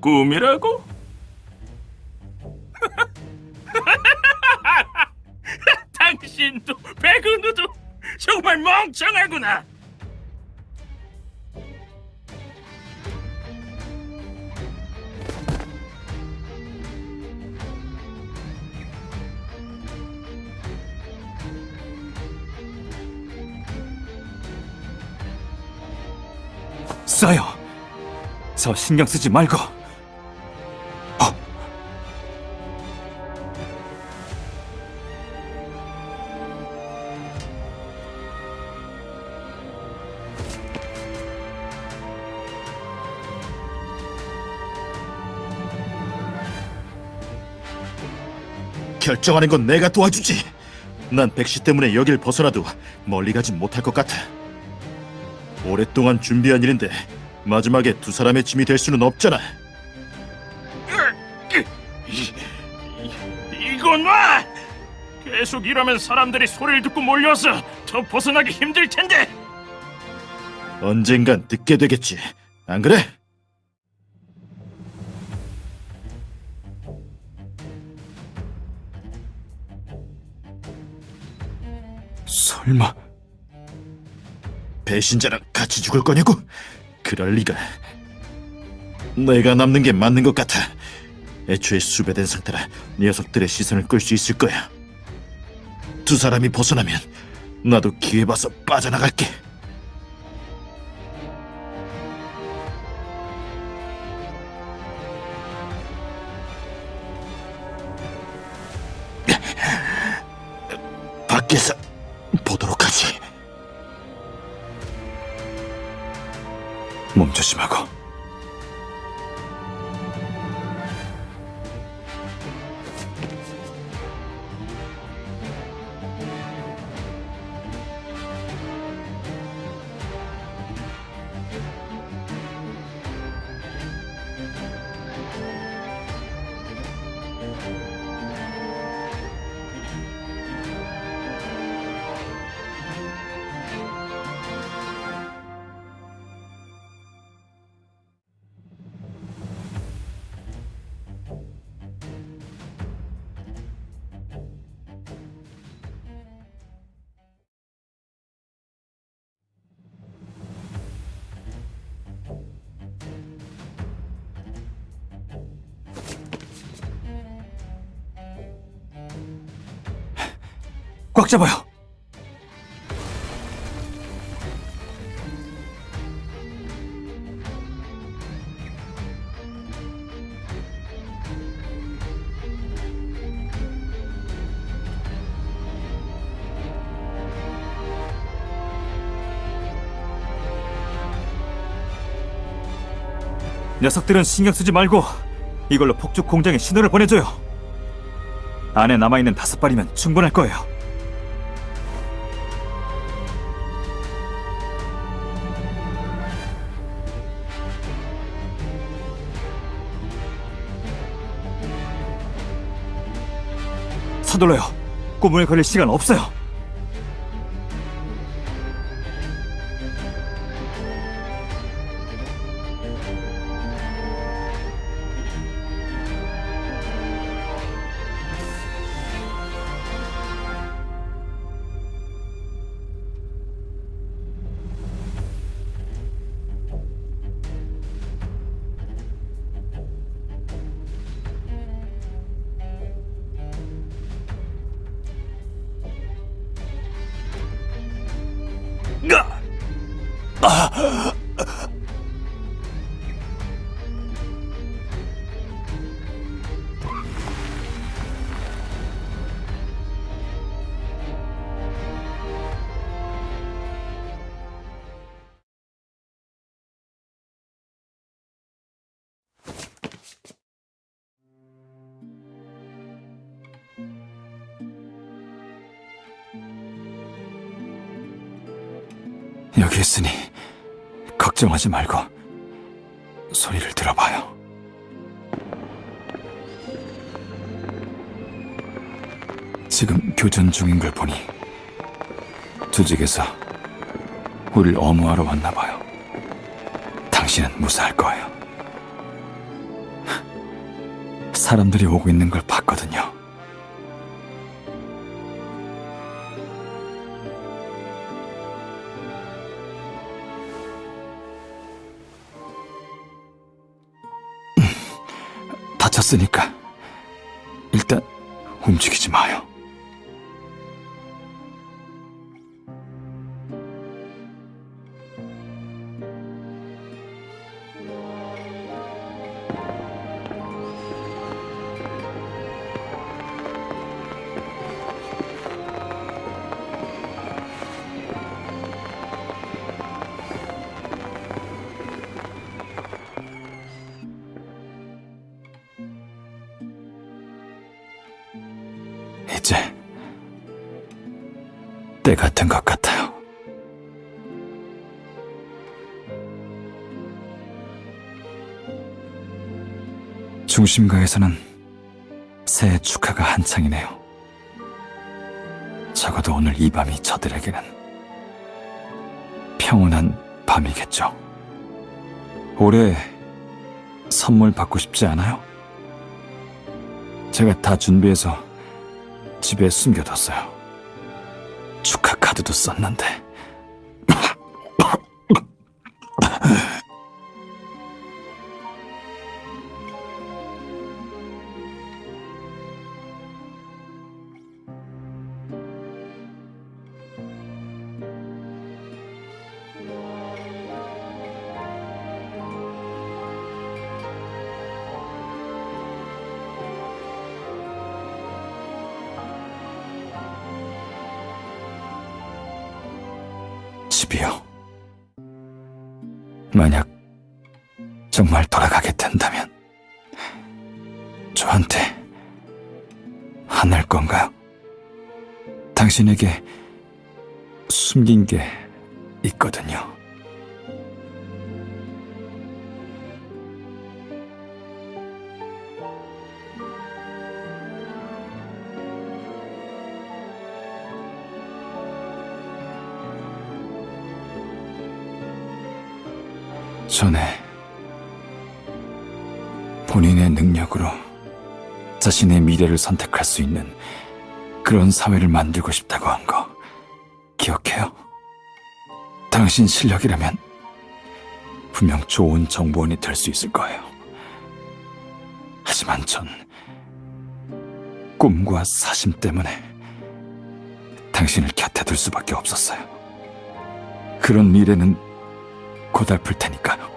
꿈이라고? 당신도 백은우도 정말 멍청하구나. 쏴요. 저 신경 쓰지 말고. 결정하는 건 내가 도와주지. 난 백시 때문에 여길 벗어나도 멀리 가진 못할 것 같아. 오랫동안 준비한 일인데 마지막에 두 사람의 짐이 될 수는 없잖아. 이건 와! 계속 이러면 사람들이 소리를 듣고 몰려서 더 벗어나기 힘들 텐데. 언젠간 듣게 되겠지. 안 그래? 설마 배신자랑 같이 죽을 거냐고? 그럴 리가. 내가 남는 게 맞는 것 같아. 애초에 수배된 상태라 녀석들의 시선을 끌 수 있을 거야. 두 사람이 벗어나면 나도 기회 봐서 빠져나갈게. 밖에서 보도록 하지. 몸 조심하고. 꽉 잡아요. 녀석들은 신경 쓰지 말고 이걸로 폭죽 공장에 신호를 보내줘요. 안에 남아있는 5발이면 충분할 거예요. 서둘러요. 꿈을 걸릴 시간 없어요. 여기 있으니 걱정하지 말고 소리를 들어봐요. 지금 교전 중인 걸 보니 조직에서 우릴 엄호하러 왔나 봐요. 당신은 무사할 거예요. 사람들이 오고 있는 걸 봤거든요. 다쳤으니까 일단 움직이지 마요. 이제 때 같은 것 같아요. 중심가에서는 새해 축하가 한창이네요. 적어도 오늘 이 밤이 저들에게는 평온한 밤이겠죠. 올해 선물 받고 싶지 않아요? 제가 다 준비해서 집에 숨겨뒀어요. 축하 카드도 썼는데. 집이요. 만약 정말 돌아가게 된다면 저한테 화낼 건가요? 당신에게 숨긴 게 있거든요. 전에 본인의 능력으로 자신의 미래를 선택할 수 있는 그런 사회를 만들고 싶다고 한 거 기억해요? 당신 실력이라면 분명 좋은 정보원이 될 수 있을 거예요. 하지만 전 꿈과 사심 때문에 당신을 곁에 둘 수밖에 없었어요. 그런 미래는 고달플 테니까요.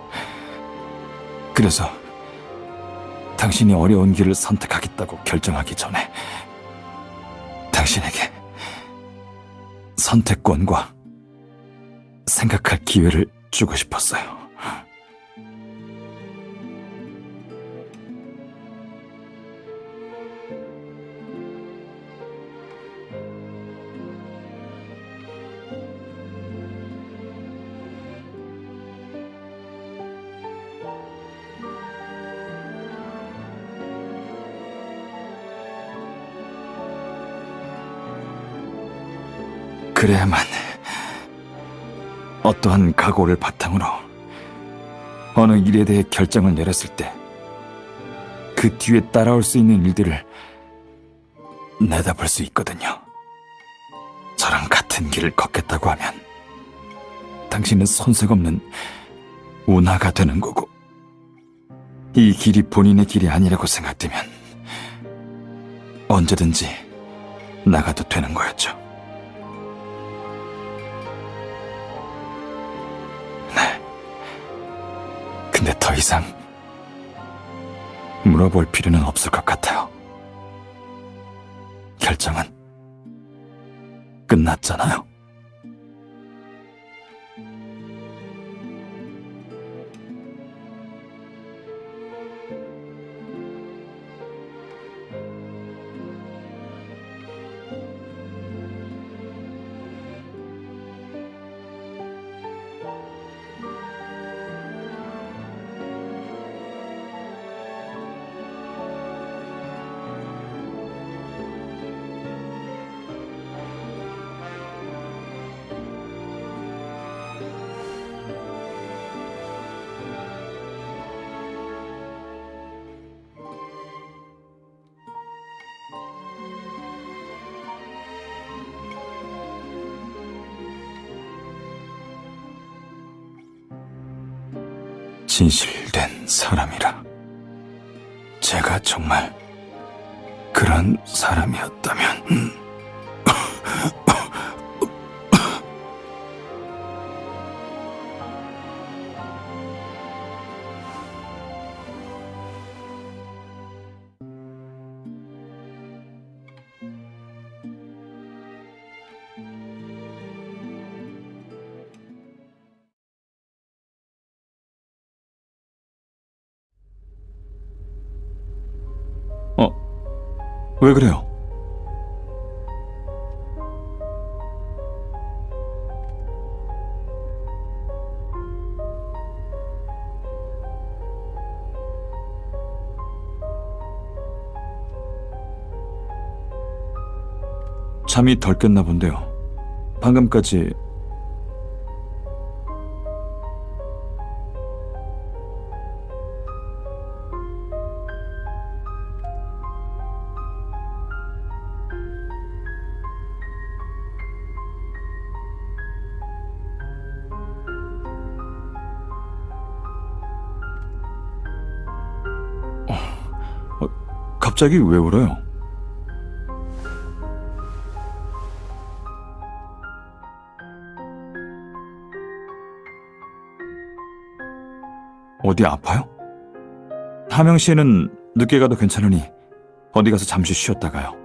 그래서 당신이 어려운 길을 선택하겠다고 결정하기 전에 당신에게 선택권과 생각할 기회를 주고 싶었어요. 그래야만 어떠한 각오를 바탕으로 어느 일에 대해 결정을 내렸을 때 그 뒤에 따라올 수 있는 일들을 내다볼 수 있거든요. 저랑 같은 길을 걷겠다고 하면 당신은 손색 없는 운하가 되는 거고, 이 길이 본인의 길이 아니라고 생각되면 언제든지 나가도 되는 거였죠. 네. 근데 더 이상 물어볼 필요는 없을 것 같아요. 결정은 끝났잖아요. 진실된 사람이라. 제가 정말 그런 사람이었다면 왜 그래요? 잠이 덜 깼나 본데요. 방금까지 갑자기 왜 울어요? 어디 아파요? 하명 씨는 늦게 가도 괜찮으니 어디 가서 잠시 쉬었다 가요.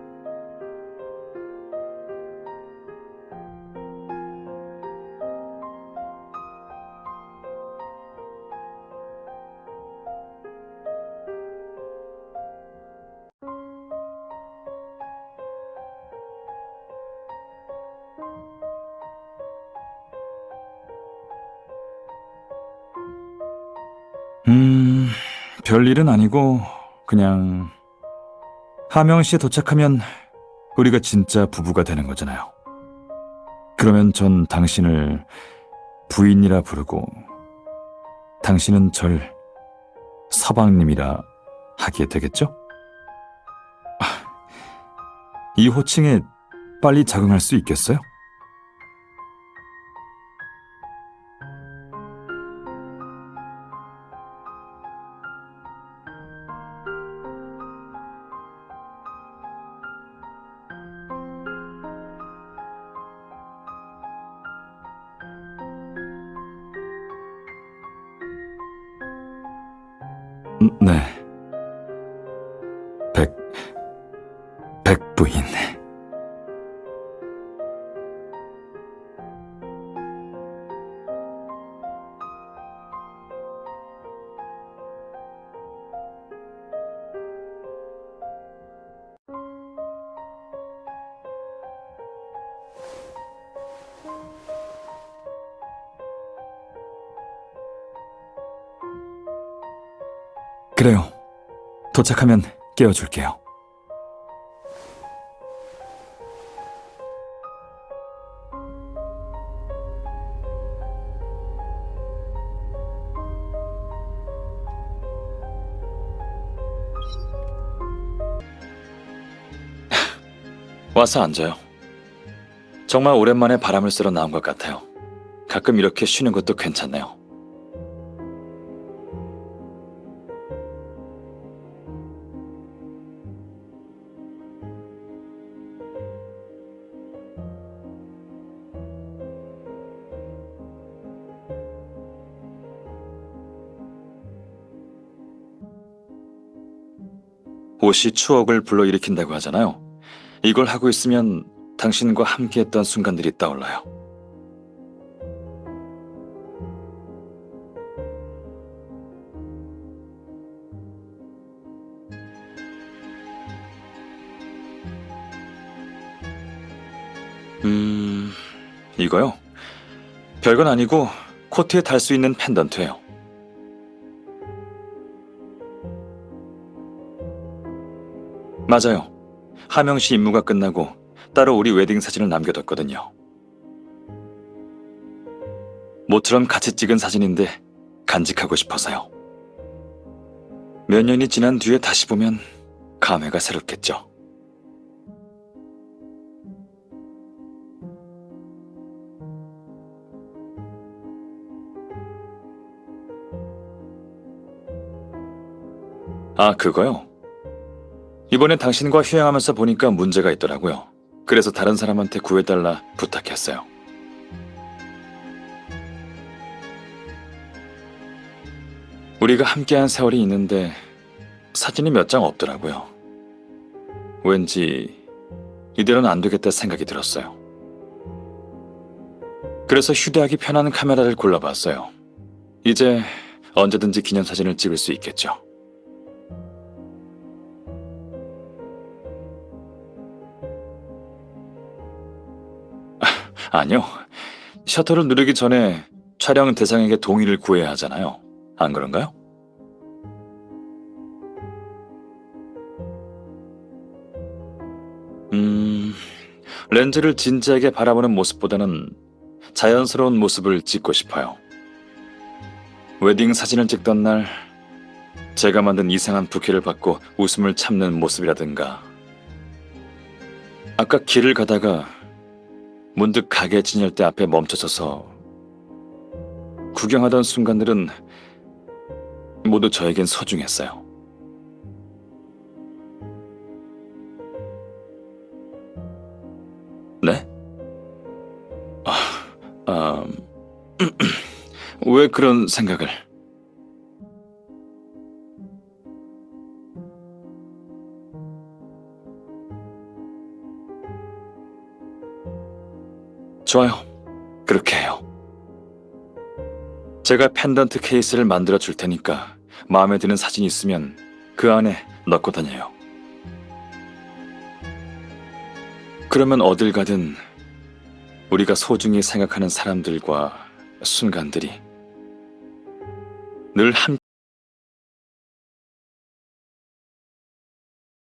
별일은 아니고 그냥 하명 씨에 도착하면 우리가 진짜 부부가 되는 거잖아요. 그러면 전 당신을 부인이라 부르고 당신은 절 서방님이라 하게 되겠죠? 이 호칭에 빨리 적응할 수 있겠어요? 네. 백부인. 그래요. 도착하면 깨워줄게요. 와서 앉아요. 정말 오랜만에 바람을 쐬러 나온 것 같아요. 가끔 이렇게 쉬는 것도 괜찮네요. 옷이 추억을 불러일으킨다고 하잖아요. 이걸 하고 있으면 당신과 함께했던 순간들이 떠올라요. 이거요? 별건 아니고 코트에 달 수 있는 펜던트예요. 맞아요. 하명씨 임무가 끝나고 따로 우리 웨딩 사진을 남겨뒀거든요. 모처럼 같이 찍은 사진인데 간직하고 싶어서요. 몇 년이 지난 뒤에 다시 보면 감회가 새롭겠죠. 아, 그거요? 이번에 당신과 휴양하면서 보니까 문제가 있더라고요. 그래서 다른 사람한테 구해달라 부탁했어요. 우리가 함께한 세월이 있는데 사진이 몇 장 없더라고요. 왠지 이대로는 안 되겠다 생각이 들었어요. 그래서 휴대하기 편한 카메라를 골라봤어요. 이제 언제든지 기념사진을 찍을 수 있겠죠. 아니요. 셔터를 누르기 전에 촬영 대상에게 동의를 구해야 하잖아요. 안 그런가요? 렌즈를 진지하게 바라보는 모습보다는 자연스러운 모습을 찍고 싶어요. 웨딩 사진을 찍던 날 제가 만든 이상한 부케를 받고 웃음을 참는 모습이라든가, 아까 길을 가다가 문득 가게 진열대 앞에 멈춰서서 구경하던 순간들은 모두 저에겐 소중했어요. 네? 왜 그런 생각을? 좋아요. 그렇게 해요. 제가 펜던트 케이스를 만들어 줄 테니까 마음에 드는 사진이 있으면 그 안에 넣고 다녀요. 그러면 어딜 가든 우리가 소중히 생각하는 사람들과 순간들이 늘 함께